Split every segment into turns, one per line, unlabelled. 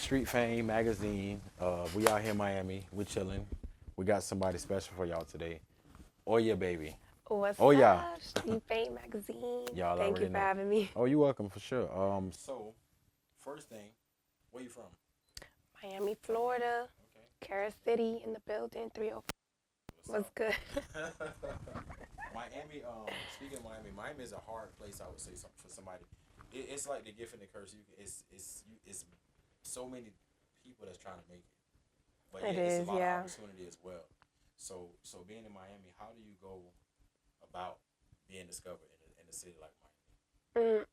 Street Fame Magazine. We out here in Miami. We chilling. We got somebody special for y'all today. Oh yeah, baby.
What's
Oh yeah.
up, Street Fame Magazine?
Y'all
Thank you
already
for
know.
having me.
Oh, you welcome for sure. So first thing, where you from?
Miami, Florida,
Okay.
Carol City in the building, 305.
What's
What's
up?
good?
Miami. Speaking of Miami, Miami is a hard place. I would say something for somebody. It's like the gift and the curse. It's so many people that's trying to make it, but
It
yeah, it's a
is,
lot of
yeah.
opportunity as well. So being in Miami, how do you go about being discovered in a city like
Mm,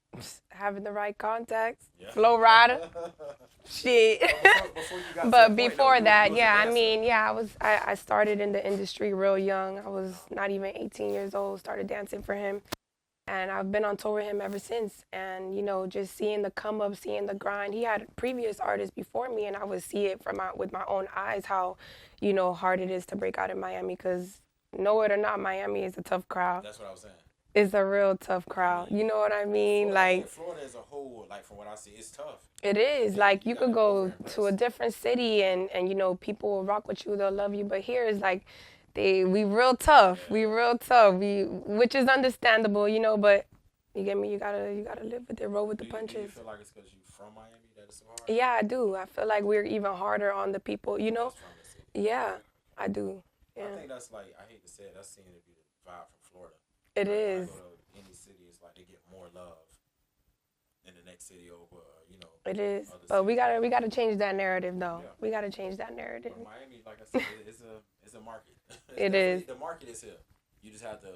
having the right contacts.
Miami?
Flo Rida. Shit.
Before you got to that
But
point though,
before
you
that,
was a
yeah, I
dancer.
mean, yeah, I started in the industry real young. I was not even 18 years old, started dancing for him. And I've been on tour with him ever since. And, just seeing the come up, seeing the grind. He had previous artists before me, and I would see it with my own eyes how, hard it is to break out in Miami. Because know it or not, Miami is a tough crowd.
That's what I was saying.
It's a real tough
I
crowd.
mean,
You know what I mean?
Florida,
Like,
Florida as a whole, like from what I see, it's tough.
it is.
And
Like,
you
you
got to
could
over
go to a
invest.
different city and people will rock with you, they'll love you. But here is like, we real tough.
Yeah.
We real tough. Which is understandable, but you get me? You gotta live with it, roll with the
Do you
punches.
feel like it's because you from Miami that it's so hard?
Yeah, I do. I feel like we're even harder on the people.
That's from the city.
Yeah, I do.
I
Yeah,
think that's like I hate to say it, that's seeing to be the vibe from Florida.
it
Like when I
is.
go to any city, it's like they get more love in the next city over,
It is.
other
But we
cities.
gotta we gotta change that narrative though.
Yeah.
We gotta change that narrative.
But Miami, like I said, it's a market. It's
It
definitely
is.
the market is here. You just have to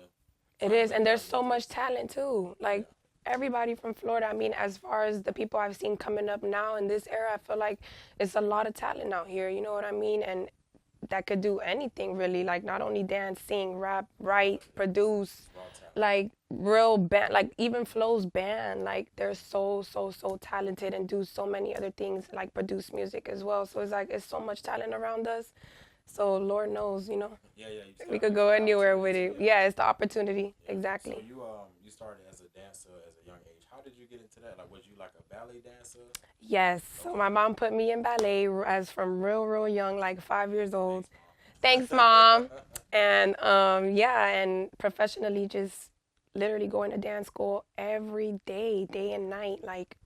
It
find a
is,
way to
and there's
tap
so
into
much
it.
talent too. Like
Yeah.
everybody from Florida. I mean, as far as the people I've seen coming up now in this era, I feel like it's a lot of talent out here. You know what I mean? And that could do anything really. Like not only dance, sing, rap, write, produce,
It's raw talent.
like real band. Like even Flo's band. Like they're so talented and do so many other things. Like produce music as well. So it's like it's so much talent around us. So Lord knows,
Yeah, you just
we
gotta
could
look
go
for the
anywhere with
opportunity
it.
too.
Yeah, it's the opportunity.
Yeah. So
Exactly.
you started as a dancer as a young age. How did you get into that? Like, was you like a ballet dancer?
Yes. So
Okay.
my mom put me in ballet as from real young, like 5 years old.
Thanks,
Thanks, mom. And yeah, and professionally just literally going to dance school every day and night. Like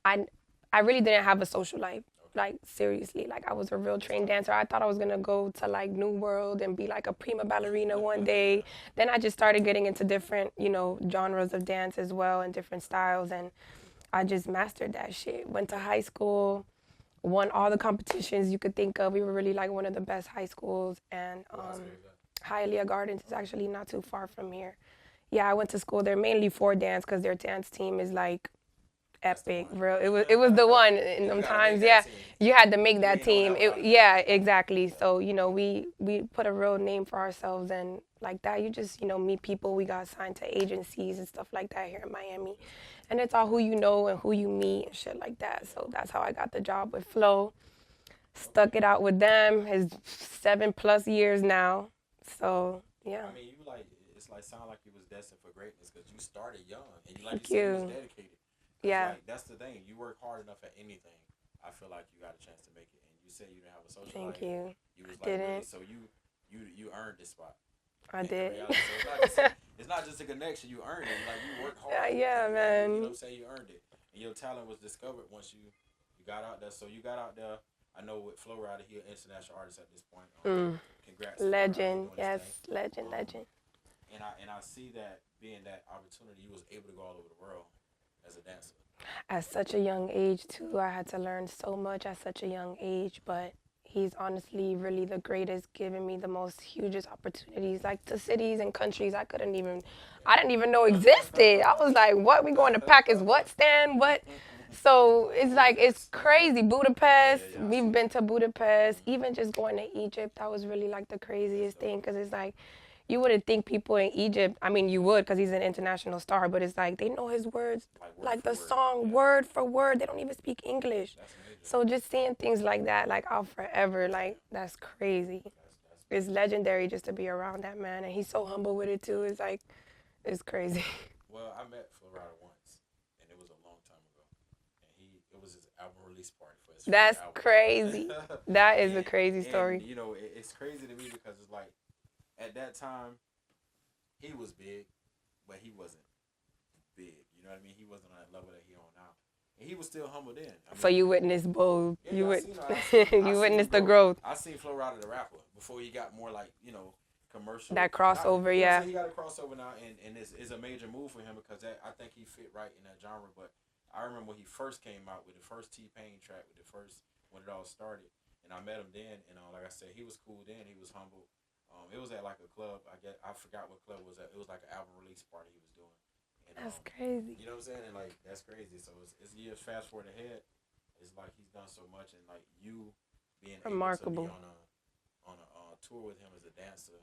I I really didn't have a social life.
okay.
Like seriously, like I was a real
That's
trained
tough.
dancer. I thought I was gonna go to like New World and be like a prima ballerina one day.
Yeah.
Then I just started getting into different genres of dance as well and different styles, and I just mastered that shit. Went to high school, won all the competitions you could think of. We were really like one of the best high schools, and
What high school is that?
Hialeah Gardens is
Okay.
actually not too far from here. Yeah, I went to school there mainly for dance because their dance team is like
That's the
epic,
one.
real. It was the one in
You
them
gotta make
times.
that
Yeah,
team.
you had to make
You
that
ain't on that
team.
without a team.
Yeah, exactly.
Yeah.
So we put a real name for ourselves, and like that, you just meet people. We got signed to agencies and stuff like that here in Miami, and it's all who you know and who you meet and shit like that. So that's how I got the job with Flo. Stuck
Okay.
it out with them. His 7+ years now. So yeah.
I mean, you like it's like sound like you was destined for greatness because you started young and you like you
Thank
said you was
you.
dedicated. Cause
Yeah.
like that's the thing, you work hard enough at anything. I feel like you got a chance to make it. And you said you didn't have a social
Thank
life.
you.
You was
I
like really
didn't.
so you earned this spot.
I
In
did.
reality, so it's not just a connection. You earned it. Like you work
Yeah,
hard.
yeah,
And you know
man.
what I'm saying. You earned it, and your talent was discovered once you got out there. So you got out there. I know with Flo Rida, he an international artist at this point.
Mm.
Congrats, Flo Rida, he
Legend.
doing his
Yes,
thing.
legend,
Um,
legend.
and I see that being that opportunity, you was able to go all over the world as a dancer.
At such a young age, too, I had to learn so much at such a young age, but he's honestly really the greatest, giving me the most hugest opportunities, like to cities and countries I didn't even know existed. I was like, what? We going to Packers what stand? What? So it's like, it's
Budapest.
crazy. Budapest,
Yeah. I see
we've been
that.
to Budapest, even just going to Egypt, that was really like the
That's
craziest thing
dope.
because it's like, you wouldn't think people in Egypt, I mean, you would because he's an international star, but it's like they know his words,
Like word
like
for
the
word.
song
Yeah.
word for word. They don't even speak English.
That's major.
So just seeing things like that, like I'll forever, like that's crazy.
That's
It's
big.
legendary just to be around that man, and he's so humble with it too. It's like, it's crazy.
Well, I met Flo Rida once, and it was a long time ago. And it was his album release party for his his first
That's
album.
crazy. That is a
and
crazy
and
story.
you know it's crazy to me because it's like at that time he was big, but he wasn't big. You know what I mean? He wasn't on that level that he on now, and he was still humble then. I
So
mean,
you witnessed both.
yeah,
You
yeah,
would
I
you
seen him
witnessed the
grow.
growth.
I seen Flo Rida the rapper before he got more like commercial.
That
Not
crossover,
you know what I'm
yeah.
saying? He got a crossover now, and it's a major move for him because I think he fit right in that genre. But I remember when he first came out with the first T Pain track with the first when it all started, and I met him then, and like I said, he was cool then. He was humble. It was at like a club. I forgot what club it was at. It was like an album release party he was doing, and
That's crazy.
you know what I'm saying? And like that's crazy. So it's years fast forward ahead. It's like he's done so much, and like you being able to be
Remarkable.
on a tour with him as a dancer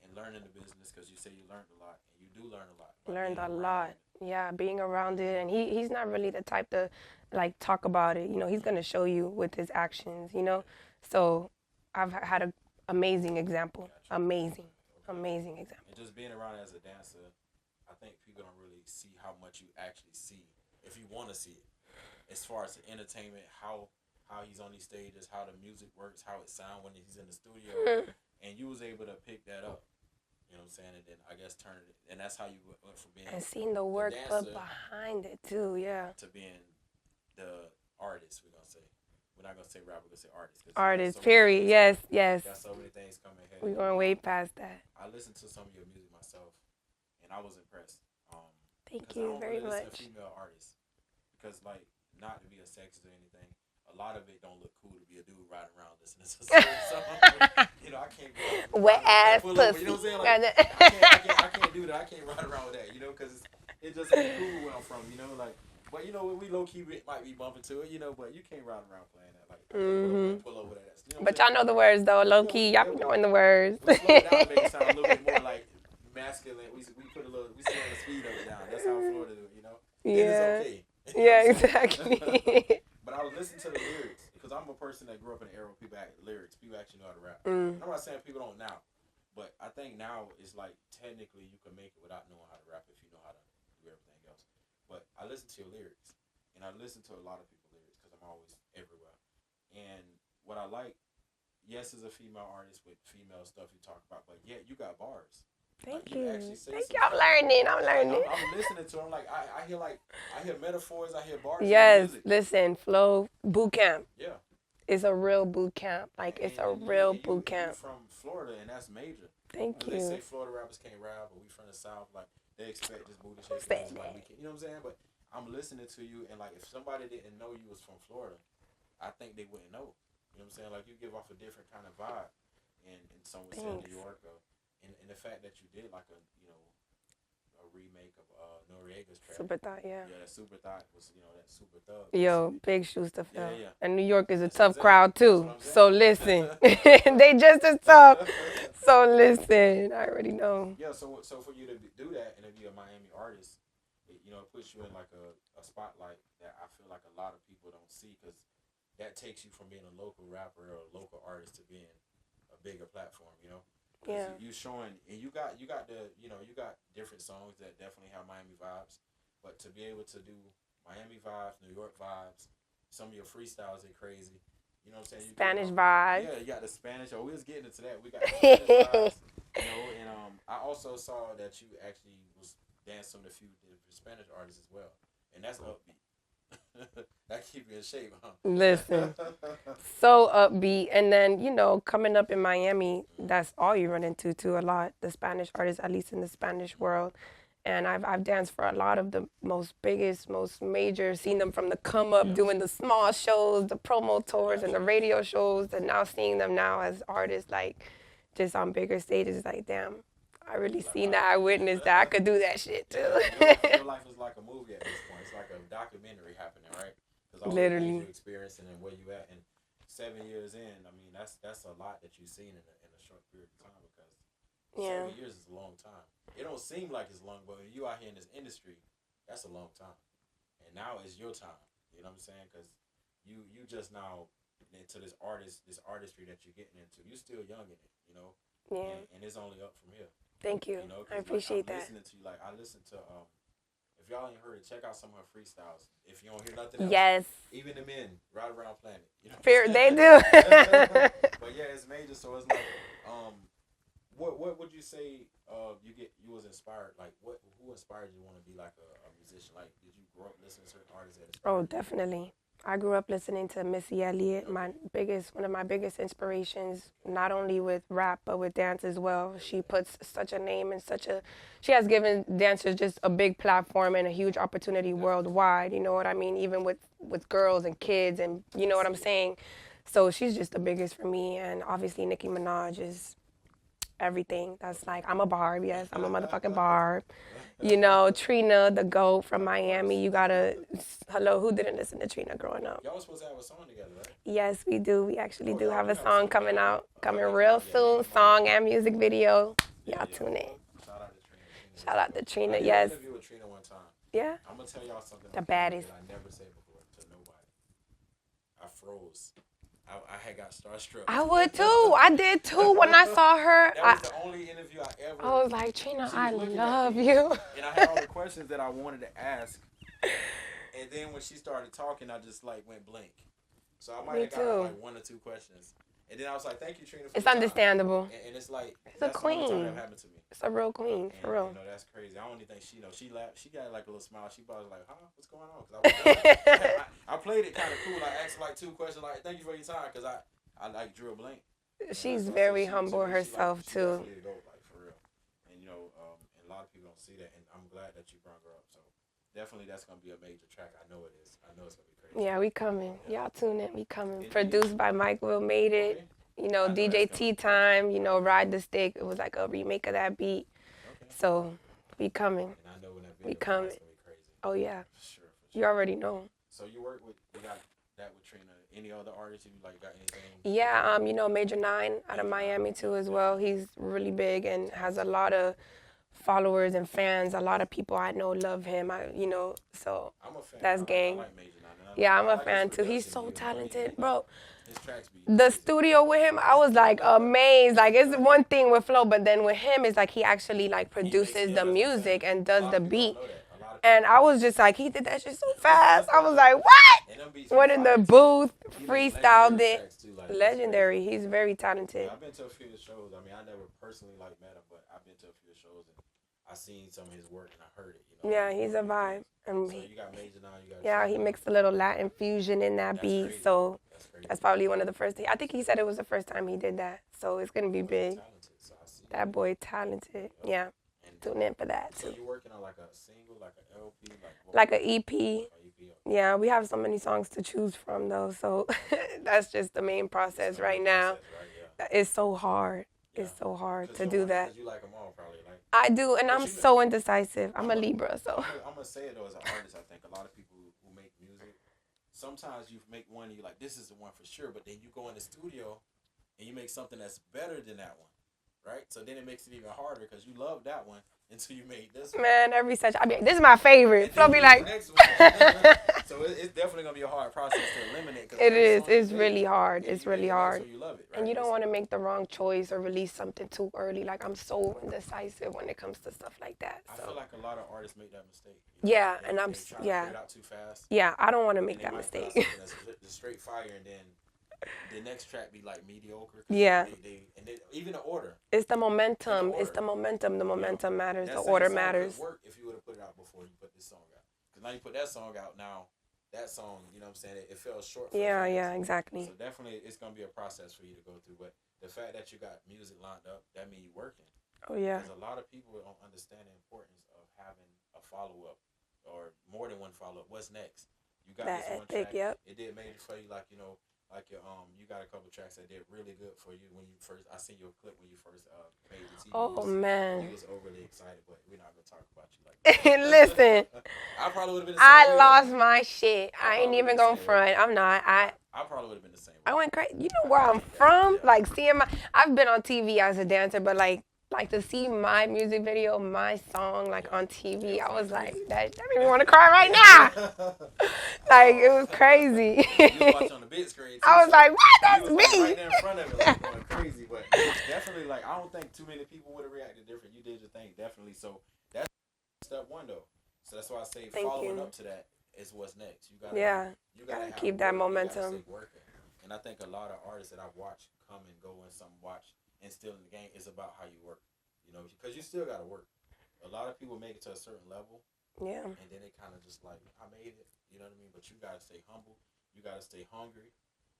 and learning the business because you say you learned a lot, and you do learn a lot by
Learned
being
a
around
lot. Yeah, being around it, and he's not really the type to like talk about it. You know, he's gonna show you with his actions. You know, so I've had an amazing example.
Gotcha.
Amazing,
Okay.
amazing example.
And just being around as a dancer, I think people don't really see how much you actually see if you want to see it. As far as the entertainment, how he's on these stages, how the music works, how it sounds when he's in the studio, and you was able to pick that up. You know what I'm saying? And then I guess turn it, and that's how you went from being
And seeing the
the
work put
dancer
behind it too. Yeah,
to being the artist. We're gonna say. We're not gonna say rapper. We're gonna say artist because you got
artist.
so many
Period.
things.
Yes, yes.
Got so many things coming ahead.
We're going way past that.
I listened to some of your music myself, and I was impressed.
Thank
Because I
you
don't
very
really listen to
much.
female artists because like not to be a sexist or anything. A lot of it don't look cool to be a dude riding around listening to certain songs. You know, I can't go
Wet ass
pull over.
pussy.
You know what I'm saying? Like I can't do that. I can't ride around with that. You know, because it just ain't cool where I'm from. You know, like. But you know, we low key might be bumping to it. You know, but you can't ride around playing that. Like pull over that. You know
But
what I'm
y'all know the words though, low key. Y'all be knowing the words.
we slow it down to make it sound a little bit more like masculine. We put a little, we slow the speed of it down. That's how Florida do it, you know.
Yeah.
And it's okay.
Yeah, exactly.
But I was listening to the lyrics because I'm a person that grew up in an era where people act lyrics. People actually know how to rap. I'm not saying people don't now, but I think now it's like technically you can make it without knowing how to rap if you know how to do everything else. But I listen to your lyrics, and I listen to a lot of people's lyrics because I'm always everywhere. And what I like, yes, as a female artist with female stuff you talk about, but yet you got bars.
Thank
you
you.
actually say
Thank you.
some
I'm
stuff.
learning. I'm
Like,
learning.
I'm listening to. I'm like, I hear metaphors. I hear bars.
Yes,
In the music.
listen, Flo, boot camp.
Yeah.
It's a real boot camp. Like, it's a real boot
You
camp.
from Florida, and that's major.
Thank
They say
you.
Florida rappers can't rap, but we from the South, like they expect this booty shake.
Say
Like we can, you know what I'm saying? But I'm listening to you, and like if somebody didn't know you was from Florida, I think they wouldn't know. You know what I'm saying? Like you give off a different kind of vibe, and someone said New York, and the fact that you did like a remake of Noriega's track.
Super thought, yeah.
Yeah, that Super Thought was that Super Thug.
Yo, big shoes to fill.
Yeah, yeah.
And New York is a
That's
tough
exactly-
crowd too.
that's what I'm
So
saying.
listen, they just as tough. So listen, I already know.
Yeah, so for you to do that and to be a Miami artist, it puts you in like a spotlight that I feel like a lot of people don't see because that takes you from being a local rapper or a local artist to being a bigger platform.
Yeah.
You showing and you got the you got different songs that definitely have Miami vibes, but to be able to do Miami vibes, New York vibes, some of your freestyles are crazy. You know what I'm saying?
Spanish vibes.
Yeah, you got the Spanish. Oh, we was getting into that. We got the Spanish vibes. And I also saw that you actually was dancing with a few different Spanish artists as well, and that's upbeat. That keep you in shape, huh?
Listen, so upbeat. And then, coming up in Miami, that's all you run into too a lot. The Spanish artists, at least in the Spanish world. And I've danced for a lot of the most biggest, most major, seen them from the come up, doing the small shows, the promo tours, and the radio shows, and now seeing them now as artists, like, just on bigger stages, like, damn, I really seen that, I witnessed that, I could do that shit too.
Your life is like a movie at this point. It's like a documentary happening, right? Because all
Literally.
the things you're experiencing and where you at, and 7 years in, I mean, that's a lot that you've seen in a short period of time because 7 years is a long time. It don't seem like it's long, but when you out here in this industry, that's a long time. And now is your time. You know what I'm saying? Because you just now into this artistry that you're getting into. You're still young in it,
Yeah.
and it's only up from here.
Thank you. I appreciate
I'm
that.
listening to you, like I listen to if y'all ain't heard it, check out some of her freestyles. If you don't hear nothing else,
Yes.
even the men right around planet, you know.
Fear, they do.
But yeah, it's major. So it's like, what would you say? You was inspired. Like, who inspired you to want to be like a musician? Like, did you grow up listening to certain artists that inspired
Oh,
you?
definitely. I grew up listening to Missy Elliott, one of my biggest inspirations, not only with rap but with dance as well. She puts such a name and she has given dancers just a big platform and a huge opportunity worldwide. You know what I mean? Even with girls and kids, and you know what I'm saying. So she's just the biggest for me, and obviously Nicki Minaj is everything. That's like, I'm a Barb. Yes, I'm a motherfucking Barb. You know, Trina, the GOAT from Miami. Hello, who didn't listen to Trina growing up?
Y'all was supposed to have a song together, right?
Yes, we do. We actually do
y'all
have
do
a
have
song
something
coming
together.
out, coming
Yeah,
real
yeah,
soon.
yeah.
Song and music video.
Yeah,
Y'all
yeah.
tune in.
Shout out to Trina.
Shout out to Trina.
I did
Yes.
an interview with Trina one time.
Yeah.
I'm gonna tell y'all something
The
about
baddest.
that I never said before to nobody. I froze. I had got starstruck.
I would too. I did too when I saw her.
That was the only interview I ever.
I was like, Trina,
She was
I
looking at
love
me,
you.
And I had all the questions that I wanted to ask. And then when she started talking, I just like went blank. So I might
Me
have got
too.
like 1 or 2 questions. And then I was like, thank you, Trina, for
It's
your time.
understandable.
And it's like,
It's a
that's the only time
queen.
that happened to me.
It's a real queen,
And,
for real.
you know, that's crazy. I don't even think she knows. She laughed. She got like a little smile. She probably was like, huh? What's going on? Cause I played it kind of cool. I asked like 2 questions like, thank you for your time. Because I like drew a blank.
She's
So
very
she,
humble
to me,
herself
she
too.
definitely go, like, for real. And you know, and a lot of people don't see that. And I'm glad that you brought her up. So definitely that's going to be a major track. I know it is. I know it's going to be crazy.
Yeah, we coming. Y'all tune in. We coming.
And
Produced by Mike Will Made It.
Okay.
You know,
I know
DJ
that's
Tea Time. You know, Ride the Stick. It was like a remake of that beat.
Okay.
So we coming.
And I know when that video
We
comes,
coming.
it's going to be crazy.
Oh yeah.
For sure.
You already know.
So you got that with Trina. Any other artists you like got anything?
Yeah, you know, Major 9 out of Miami too as well. He's really big and has a lot of followers and fans. A lot of people I know love him. So
I'm a fan.
that's gang.
I like Major 9.
Yeah, I'm
I
a
like
fan
his
too. He's
production.
so
He was
talented,
clean.
bro.
His tracks be
The studio with him, I was like amazed. Like, it's one thing with Flo, but then with him, it's like he actually like produces the music and does the beat. And I was just like, he did that shit so fast. I was like, what? Went in the booth, freestyled it. Legendary. He's very talented.
I've been to a few of his shows. I mean, I never personally like met him, but I've been to a few shows and I seen some of his work and I heard it. You know.
Yeah, he's a vibe. And
So you got Major 9. You got.
yeah, he mixed a little Latin fusion in that beat.
Crazy.
So
That's
that's probably one of the first. I think he said it was the first time he did that. So it's gonna be big.
Talented, so I see
That boy talented. Yeah.
And
Tune in for that
so
too.
you working on like a single, like an LP,
Like an EP.
EP?
Yeah, we have so many songs to choose from though. So that's just the main process right now.
Right,
It's so hard.
yeah.
It's so hard
'Cause
to
you
do
don't-
that.
'cause you like them all, probably. Like,
I do, and
But
I'm
you-
so indecisive. I'm a Libra, so.
I'm gonna say it though, as an artist, I think a lot of people who make music, sometimes you make one and you're like, this is the one for sure, but then you go in the studio and you make something that's better than that one, right? So then it makes it even harder because you love that one until you made this one.
Man, every such. I mean, this is my favorite.
And
So I'll
then
be
you
like.
do the next one. So it's definitely gonna be a hard process to eliminate. 'Cause
It
every
is.
song
It's
you
really
make,
hard.
and
It's
you make
really
the next
hard.
one, you love it, right?
And you don't want to make the wrong choice or release something too early. Like, I'm so indecisive when it comes to stuff like that.
I
So.
feel like a lot of artists make that mistake.
Yeah,
They-
and I'm
they try to
yeah.
put it out too fast.
Yeah, I don't want to make
And they
that
might put out
mistake.
something that's just straight fire, and then the next track be like mediocre. 'Cause
Yeah.
Even the order.
It's the momentum.
order.
It's the momentum. The momentum matters.
That
The
same
order
song
matters.
could work if you would have put it out before you put this song out. Because now you put that song out, now that song, you know what I'm saying, it fell short. For
Yeah,
fans.
yeah, exactly.
So definitely it's going to be a process for you to go through. But the fact that you got music lined up, that means you're working.
Oh, yeah.
Because a lot of people don't understand the importance of having a follow-up or more than one follow-up. What's next? You got
That
this one
epic,
track.
yep.
It did major for you, like, you know, like your you got a couple tracks that did really good for you when you first. I seen your clip when you first made the TV.
Oh,
You
man.
was overly excited, but we're not gonna talk about you like that.
Listen,
I probably would have been the same
I
way,
lost
though.
my shit. I ain't
probably
even
the
gonna
same way.
front. I'm not.
I probably would have been the same way.
I went crazy. You know where I'm from? Like, seeing I've been on TV as a dancer, but like to see my music video, my song, like on TV, I was like, that made me want to cry right now. Like, it was crazy.
You watch on the big screen. Too,
I was
so
like, what? That's
you was, like,
me.
right there in front of it, like, going crazy. But definitely, like, I don't think too many people would have reacted different. You did your thing, definitely. So that's step one, though. So that's why I say
Thank
following
you.
up to that is what's next.
Yeah,
You gotta
gotta
have
keep that
work. You gotta stay
momentum.
working. And I think a lot of artists that I watch come and go, and some watch and still in the game is about how you work. You know, because you still gotta work. A lot of people make it to a certain level,
Yeah.
and then they kind of just like, I made it. You know what I mean? But you gotta stay humble. You gotta stay hungry.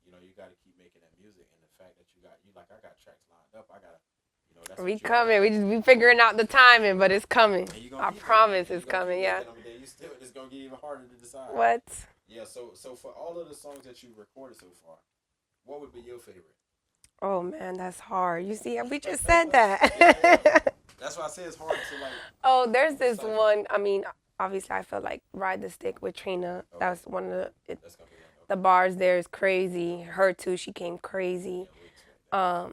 You know, you gotta keep making that music. And the fact that you like, I got tracks lined up. I gotta, that's
We
what you all
coming.
gotta
We
do.
just we figuring out the timing, but it's coming.
And you gonna
I
keep making them.
promise
And you
it's
gonna keep
coming. Yeah.
making them. And then you still, it's gonna get even harder to decide.
What?
Yeah. So for all of the songs that you recorded so far, what would be your favorite?
Oh man, that's hard. You see, we just said
Yeah, yeah.
that.
That's why I say it's hard to like.
Oh, there's this
Decipher.
one. I mean, obviously, I feel like "Ride the Stick" with Trina.
Okay.
That's one of
That's gonna be
the bars. There is crazy. Her too. She came crazy.
Yeah, we expect that.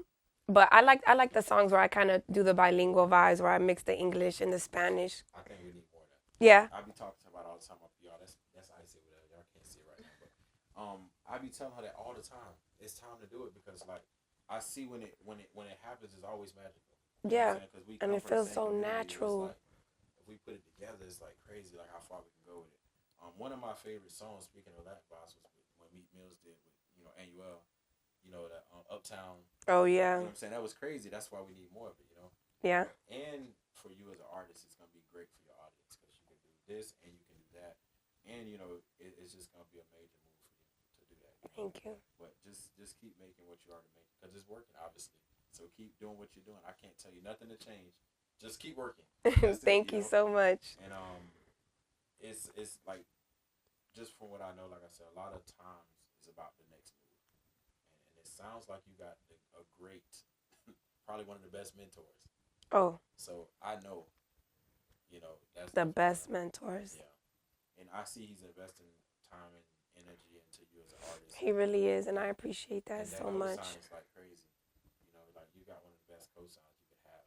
But I like the songs where I kind of do the bilingual vibes, where I mix the English and the Spanish.
I think we need more of that.
Yeah.
I be talking about all the time. Y'all, that's icy over there. Y'all can't see it right now, but I be telling her that all the time. It's time to do it because like I see when it happens, it's always magical. You
Yeah.
know what I'm saying? 'Cause we
And
come
it
from the
feels
same
so
community. It's
natural.
like, if we put it together, it's like crazy, like how far we can go with it. One of my favorite songs, speaking of Latin vibes, was when Meek Mills did with Annuel. That Uptown.
Oh
You
yeah.
know what I'm saying? That was crazy. That's why we need more of it.
Yeah.
And for you as an artist, it's gonna be great for your audience because you can do this and you can do that, and it's just gonna be a major move for you to do that.
Thank you.
But just keep making what you already making because it's working, obviously. So keep doing what you're doing. I can't tell you nothing to change. Just keep working.
Thank you so much.
And it's like just from what I know, like I said, a lot of times is about the next move, and it sounds like you got a great, probably one of the best mentors.
Oh.
So I know, that's
the best mentors.
Yeah, and I see he's investing time and energy into you as an artist.
He really is, and I appreciate that so much.
It's like crazy. Like you got one of the best cosigns you could have.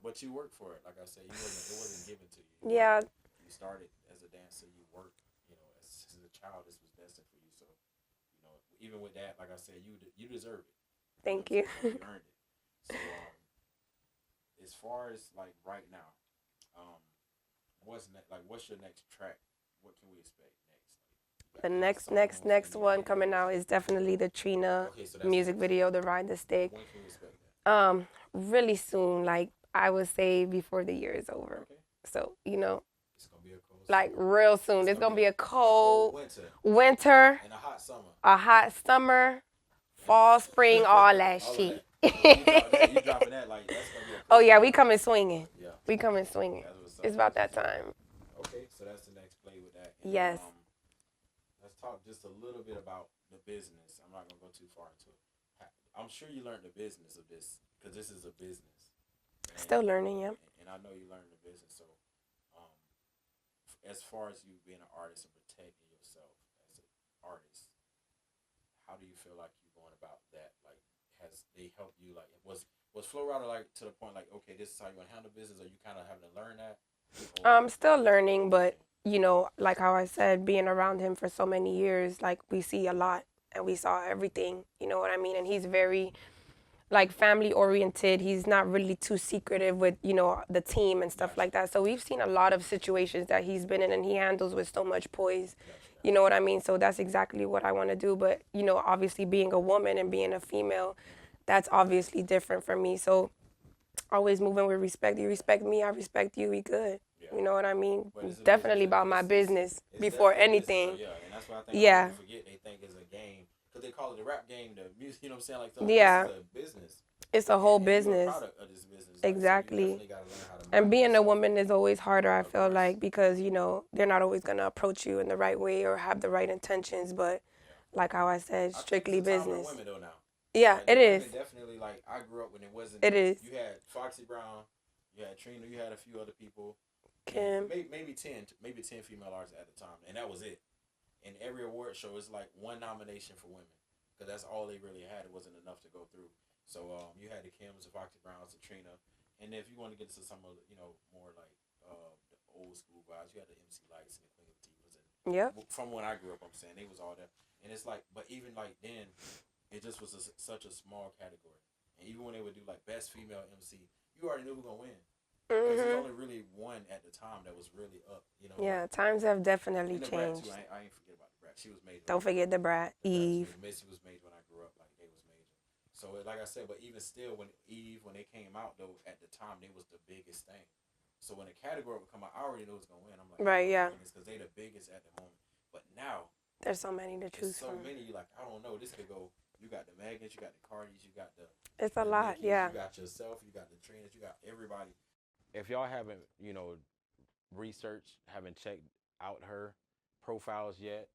But you worked for it. Like I said, it wasn't given to you.
Yeah.
You started as a dancer. You worked. As a child, this was destined for you. So, even with that, like I said, you deserve it.
Thank you.
You earned it. So, as far as like right now, what's your next track? What can we expect next?
The next one coming out is definitely the Trina music video, the Ride the Stick.
When can we expect that?
Really soon, like I would say before the year is over.
Okay.
So,
it's gonna be a cold
like real soon. It's gonna be a cold
winter and a hot summer,
fall, spring, all that shit.
You dropping that like that's gonna be
Oh yeah, we coming swinging.
Yeah.
We coming swinging. It's about that time.
Okay, so that's the next play with that.
And yes.
Let's talk just a little bit about the business. I'm not gonna go too far into it. I'm sure you learned the business of this because this is a business.
Still learning, yeah.
And I know you learned the business. So, as far as you being an artist and protecting yourself as an artist, how do you feel like you're going about that? Like, has they helped you? Like, was Flo Rida like to the point like, okay, this is how you want to handle business, or you kind of having to learn that?
I'm still learning, but like how I said, being around him for so many years, like we see a lot and we saw everything. You know what I mean? And he's very like family oriented. He's not really too secretive with the team and stuff like that. So we've seen a lot of situations that he's been in, and he handles with so much poise. You know what I mean? So that's exactly what I want to do. But obviously being a woman and being a female, that's obviously different for me. So always moving with respect. You respect me, I respect you. We good. Yeah. You know what I mean? Definitely about my business before anything.
Business, so, and that's what I think.
Yeah.
People forget. They think it's a game because they call it the rap game, the music. You know what I'm saying? Like,
yeah,
this is a business.
It's a whole business.
You're a product of this business.
Exactly.
Like, so you gotta learn how to
and being a woman is always harder. I feel like because they're not always gonna approach you in the right way or have the right intentions. But like how I said, strictly business.
Women though now.
Yeah, it is.
Definitely, like I grew up when it wasn't.
It is.
You had Foxy Brown, you had Trina, you had a few other people.
Kim.
Maybe 10 female artists at the time, and that was it. And every award show is like one nomination for women, because that's all they really had. It wasn't enough to go through. So you had the Kims, the Foxy Browns, the Trina, and if you want to get into some of more like the old school vibes, you had the MC Lights and the Queen Latifahs. And
yep.
From when I grew up, I'm saying they was all there, and it's like, but even like then, it just was such a small category. And even when they would do like best female MC, you already knew who gonna win. Because there's only really one at the time that was really up. You know.
Yeah, times have definitely
and the
changed.
Brat too. I ain't forget about the Brat. She was major.
Don't forget the Brat. Eve.
Missy was major when I grew up. Like they was major. So like I said, but even still, when they came out though, at the time they was the biggest thing. So when a category would come out, I already knew it was gonna win. I'm like,
right, yeah,
because they the biggest at the moment. But now
there's so many to choose
from.
So
many. Like I don't know. This could go. You got the Megans, you got the Cardis, you got the.
It's a lot,
Nickies,
yeah.
You got yourself, you got the Trinas, you got everybody. If y'all haven't, researched, haven't checked out her profiles yet,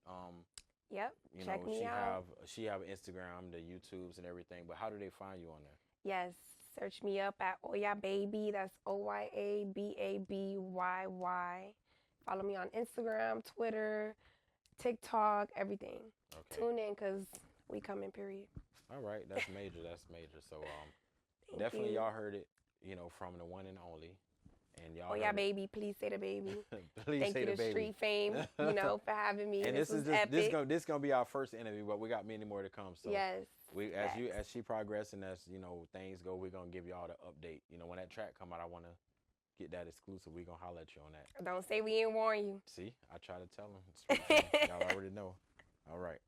yep. Check me out.
She have Instagram, the YouTubes and everything. But how do they find you on there?
Yes, search me up at Oya Baby. That's OyaBabyy. Follow me on Instagram, Twitter, TikTok, everything. Okay. Tune in because we coming. Period.
All right, that's major. That's major. So definitely y'all heard it, from the one and only. And y'all.
Oya Baby, please say the baby.
Please
Thank
say
you
the
to
baby.
Street Fame, for having me.
And this is
epic.
This gonna be our first interview, but we got many more to come. So
yes.
As she progresses and as things go, we're gonna give y'all the update. When that track come out, I wanna get that exclusive. We gonna holler at you on that.
Don't say we didn't warn you.
See, I try to tell them. Y'all already know. All right.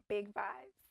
Big vibes.